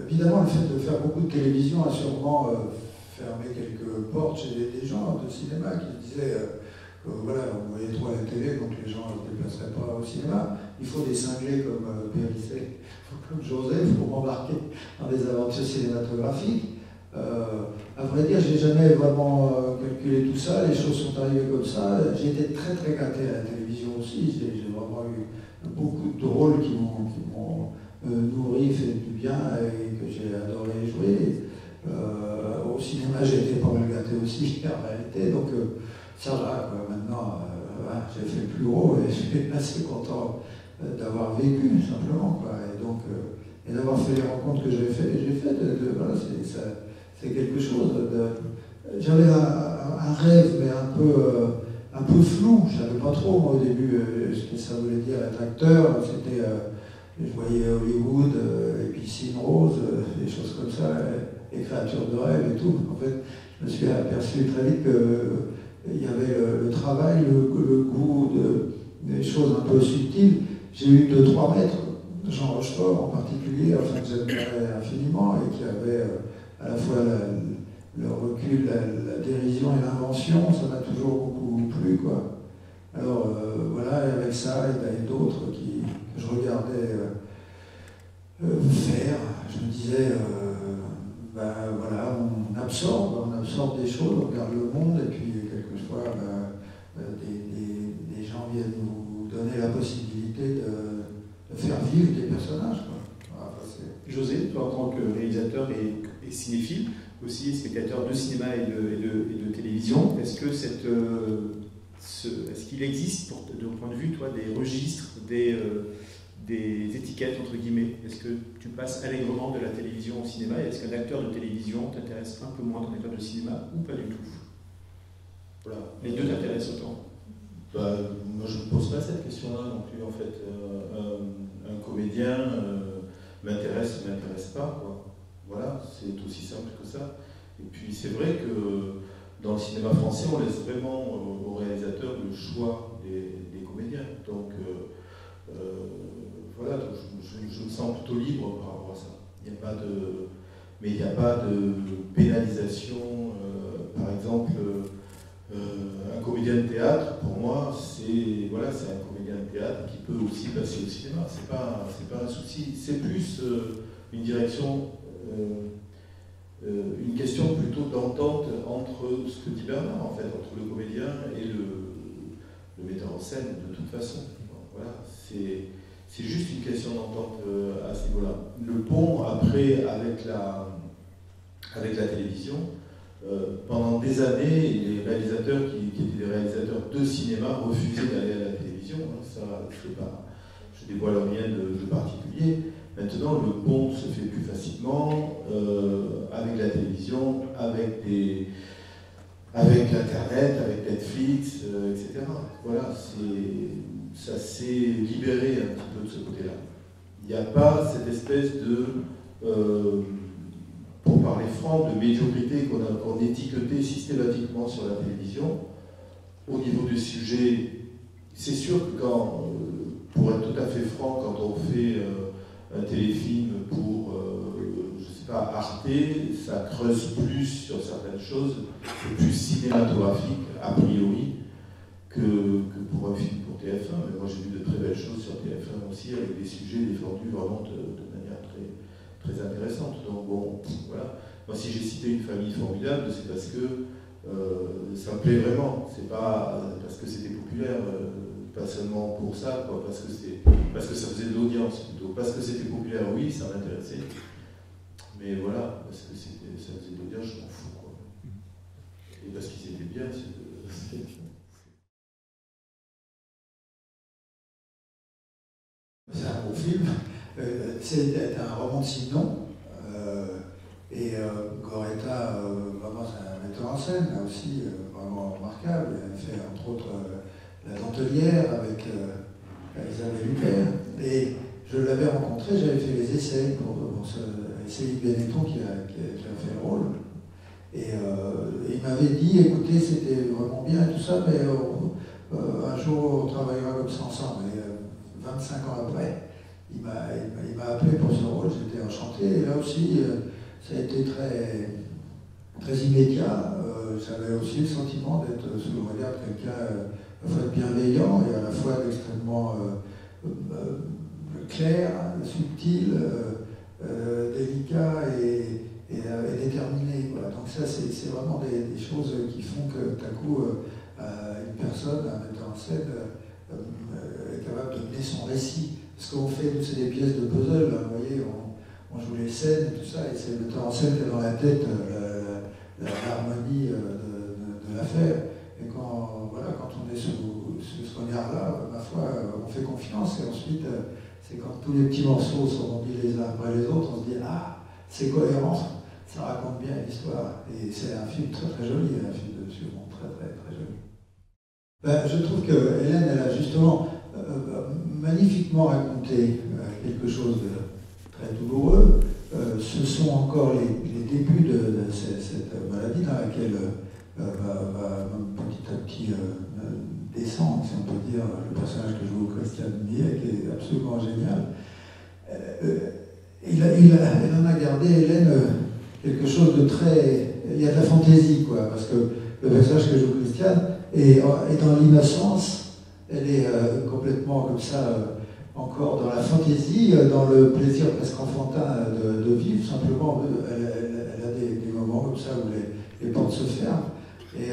Évidemment, le fait de faire beaucoup de télévision a sûrement fermé quelques portes chez des gens de cinéma qui disaient voilà, on voyait trop à la télé, donc les gens ne se déplaceraient pas au cinéma. Il faut des cinglés comme Périssé, comme Joseph pour m'embarquer dans des aventures cinématographiques. À vrai dire, je n'ai jamais vraiment calculé tout ça, les choses sont arrivées comme ça. J'ai été très très gâté à la télévision aussi, j'ai vraiment eu beaucoup de rôles qui m'ont nourri, fait du bien et que j'ai adoré jouer. Au cinéma, j'ai été pas mal gâté aussi en réalité, donc ça va, quoi. Maintenant j'ai fait le plus gros et je suis assez content d'avoir vécu simplement, quoi. Et donc et d'avoir fait les rencontres que j'ai fait, voilà, c'est quelque chose j'avais un rêve, mais un peu flou. Je ne savais pas trop, moi, au début, ce que ça voulait dire être acteur. C'était, je voyais Hollywood, et puis Piscine Rose, des choses comme ça, les créatures de rêve et tout. En fait, je me suis aperçu très vite qu'il y avait le travail, le goût des choses un peu subtiles. J'ai eu 2-3 maîtres, Jean Rochefort en particulier, enfin, que j'admirais infiniment et qui avait à la fois le recul, la dérision et l'invention, ça m'a toujours beaucoup plu, quoi. Alors voilà, et avec ça et d'autres que je regardais faire, je me disais, ben voilà, on absorbe des choses, on regarde le monde, et puis quelquefois des gens viennent nous donner la possibilité de faire vivre des personnages, quoi. Voilà, José, toi en tant que réalisateur et cinéphile, aussi spectateur de cinéma et de télévision, est-ce que est-ce qu'il existe, de ton point de vue, toi, des registres, des étiquettes, entre guillemets? Est-ce que tu passes allègrement de la télévision au cinéma, et est-ce qu'un acteur de télévision t'intéresse un peu moins qu'un acteur de cinéma, ou pas du tout? Voilà. Les deux t'intéressent autant? Bah, moi, je ne me pose pas cette question-là non plus, en fait. Un comédien m'intéresse ou m'intéresse pas, quoi. Voilà, c'est aussi simple que ça. Et puis, c'est vrai que dans le cinéma français, on laisse vraiment aux réalisateurs le choix des comédiens. Donc, voilà, donc je me sens plutôt libre par rapport à ça. Mais il n'y a pas de pénalisation. Par exemple, un comédien de théâtre, pour moi, c'est un comédien de théâtre qui peut aussi passer au cinéma. C'est pas un souci. C'est plus une direction, une question plutôt d'entente entre ce que dit Bernard, en fait, entre le comédien et le metteur en scène, de toute façon. Voilà, c'est juste une question d'entente à ce niveau-là. Le pont, après, avec la télévision, pendant des années, les réalisateurs qui étaient des réalisateurs de cinéma refusaient d'aller à la télévision. Ça, je dévoile rien de particulier. Maintenant, le pont se fait plus facilement avec la télévision, avec Internet, avec Netflix, etc. Voilà, ça s'est libéré un petit peu de ce côté-là. Il n'y a pas cette espèce de, pour parler franc, de médiocrité qu'on étiquetait systématiquement sur la télévision. Au niveau du sujet, c'est sûr que pour être tout à fait franc, quand on fait un téléfilm pour, je sais pas, Arte, ça creuse plus sur certaines choses, c'est plus cinématographique, a priori, que pour un film pour TF1. Mais moi, j'ai vu de très belles choses sur TF1 aussi, avec des sujets défendus vraiment de manière très, très intéressante. Donc bon, voilà. Moi, si j'ai cité Une famille formidable, c'est parce que ça me plaît vraiment. C'est pas parce que c'était populaire, pas seulement pour ça, quoi, parce que ça faisait de l'audience plutôt. Parce que c'était populaire, oui, ça m'intéressait. Mais voilà, parce que ça faisait de l'audience, je m'en fous, quoi. Et parce qu'ils étaient bien, c'est un bon film. C'est un roman de Simon. Et Goretta, vraiment, c'est un metteur en scène, là aussi, vraiment remarquable. Il a fait, entre autres, La Dentelière avec Isabelle Huppert. Et je l'avais rencontré, j'avais fait les essais pour Céline Benetton qui a fait le rôle. Et il m'avait dit, écoutez, c'était vraiment bien et tout ça, mais un jour on travaillera comme ça ensemble. Et 25 ans après, il m'a appelé pour ce rôle, j'étais enchanté. Et là aussi, ça a été très, très immédiat. J'avais aussi le sentiment d'être sous le regard de quelqu'un à la fois bienveillant et à la fois extrêmement clair, subtil, délicat et déterminé. Voilà. Donc ça, c'est vraiment des choses qui font que tout à coup, une personne, un metteur en scène, est capable de mener son récit. Ce qu'on fait, nous, c'est des pièces de puzzle. Hein, vous voyez, on joue les scènes et tout ça, et c'est le metteur en scène qui a dans la tête l'harmonie de l'affaire. Et quand on est sous ce regard-là, ma foi, on fait confiance. Et ensuite, c'est quand tous les petits morceaux sont mis les uns après les autres, on se dit « Ah, c'est cohérent, ça raconte bien l'histoire. » Et c'est un film très très joli, un film de Sûrement très très très joli. Ben, je trouve que Hélène, elle a justement magnifiquement raconté quelque chose de très douloureux. Ce sont encore les débuts de cette maladie dans laquelle va petit à petit descendre, si on peut dire, le personnage que joue Christian Millet, qui est absolument génial. Elle en a gardé, Hélène, quelque chose de très... Il y a de la fantaisie, quoi, parce que le personnage que joue Christian est dans l'innocence, elle est complètement comme ça, encore dans la fantaisie, dans le plaisir presque enfantin de vivre, simplement, elle a des moments comme ça où les portes se ferment, et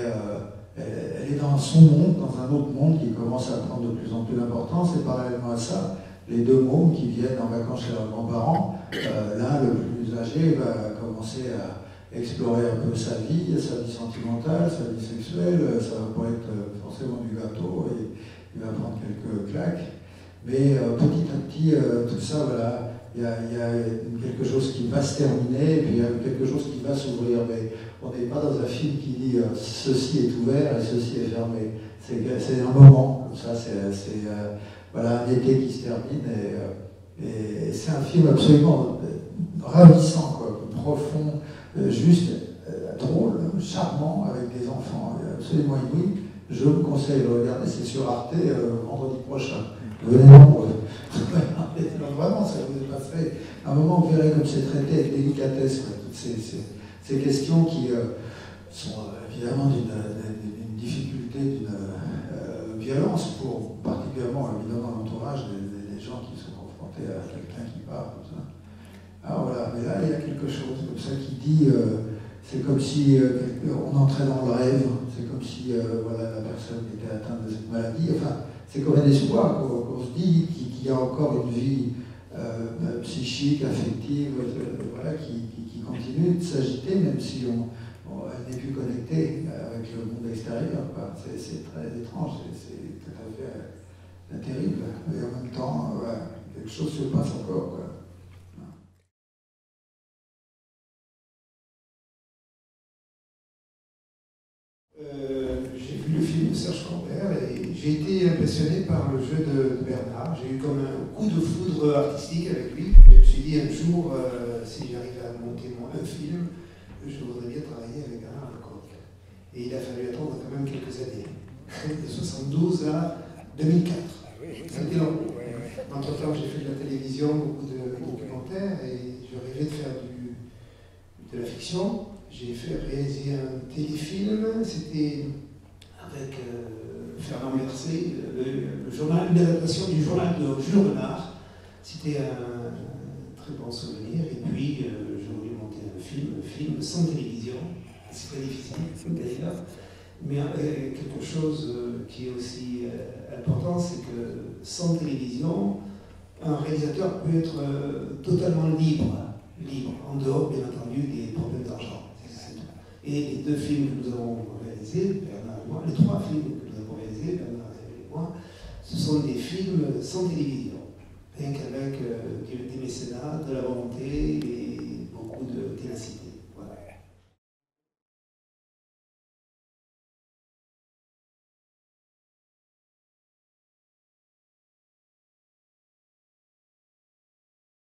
elle est dans son monde, dans un autre monde qui commence à prendre de plus en plus d'importance, et parallèlement à ça, les deux mômes qui viennent en vacances chez leurs grands-parents, l'un, le plus âgé, va commencer à explorer un peu sa vie sentimentale, sa vie sexuelle, ça va pas être forcément du gâteau, et il va prendre quelques claques. Mais petit à petit, tout ça, voilà, il y a quelque chose qui va se terminer, et puis il y a quelque chose qui va s'ouvrir. Mais on n'est pas dans un film qui dit ceci est ouvert et ceci est fermé. C'est un moment, comme ça, c'est voilà, un été qui se termine, et c'est un film absolument ravissant, quoi, profond, juste drôle, charmant, avec des enfants absolument inouïs. Je vous conseille de le regarder, c'est sur Arte vendredi prochain. Venez nombreux. Vraiment, ça vous passerait un moment, vous verrez comme c'est traité avec délicatesse, quoi, toutes ces questions qui sont évidemment d'une difficulté, d'une violence pour particulièrement évidemment l'entourage des gens qui sont confrontés à quelqu'un qui part comme ça. Alors voilà, mais là il y a quelque chose comme ça qui dit, c'est comme si on entrait dans le rêve, c'est comme si voilà, la personne était atteinte de cette maladie, enfin c'est comme un espoir qu'on se dit qu'il y a encore une vie psychique, affective, voilà, qui continue de s'agiter, même si elle n'est plus connectée avec le monde extérieur. C'est très étrange, c'est tout à fait terrible. Et en même temps, quelque chose se passe encore, quoi. J'ai vu le film de Serge Cambert et j'ai été impressionné par le jeu de Bernard. J'ai eu comme un coup de foudre artistique avec lui. Je me suis dit un jour, si j'arrive à monter un film, je voudrais bien travailler avec Bernard Lecoq. Et il a fallu attendre quand même quelques années. De 72 à 2004. C'était long. Entre-temps, j'ai fait de la télévision, beaucoup de documentaires, et je rêvais de faire de la fiction. J'ai réalisé un téléfilm, c'était avec Fernand Mercier, une adaptation du journal de Jules Renard. C'était un très bon souvenir. Et puis, j'ai voulu monter un film sans télévision. C'est très difficile d'ailleurs. Mais quelque chose qui est aussi important, c'est que sans télévision, un réalisateur peut être totalement libre, en dehors, bien entendu, des problèmes d'argent. Et les deux films que nous avons réalisés, Bernard et moi, les trois films que nous avons réalisés, Bernard et moi, ce sont des films sans télévision, rien qu'avec des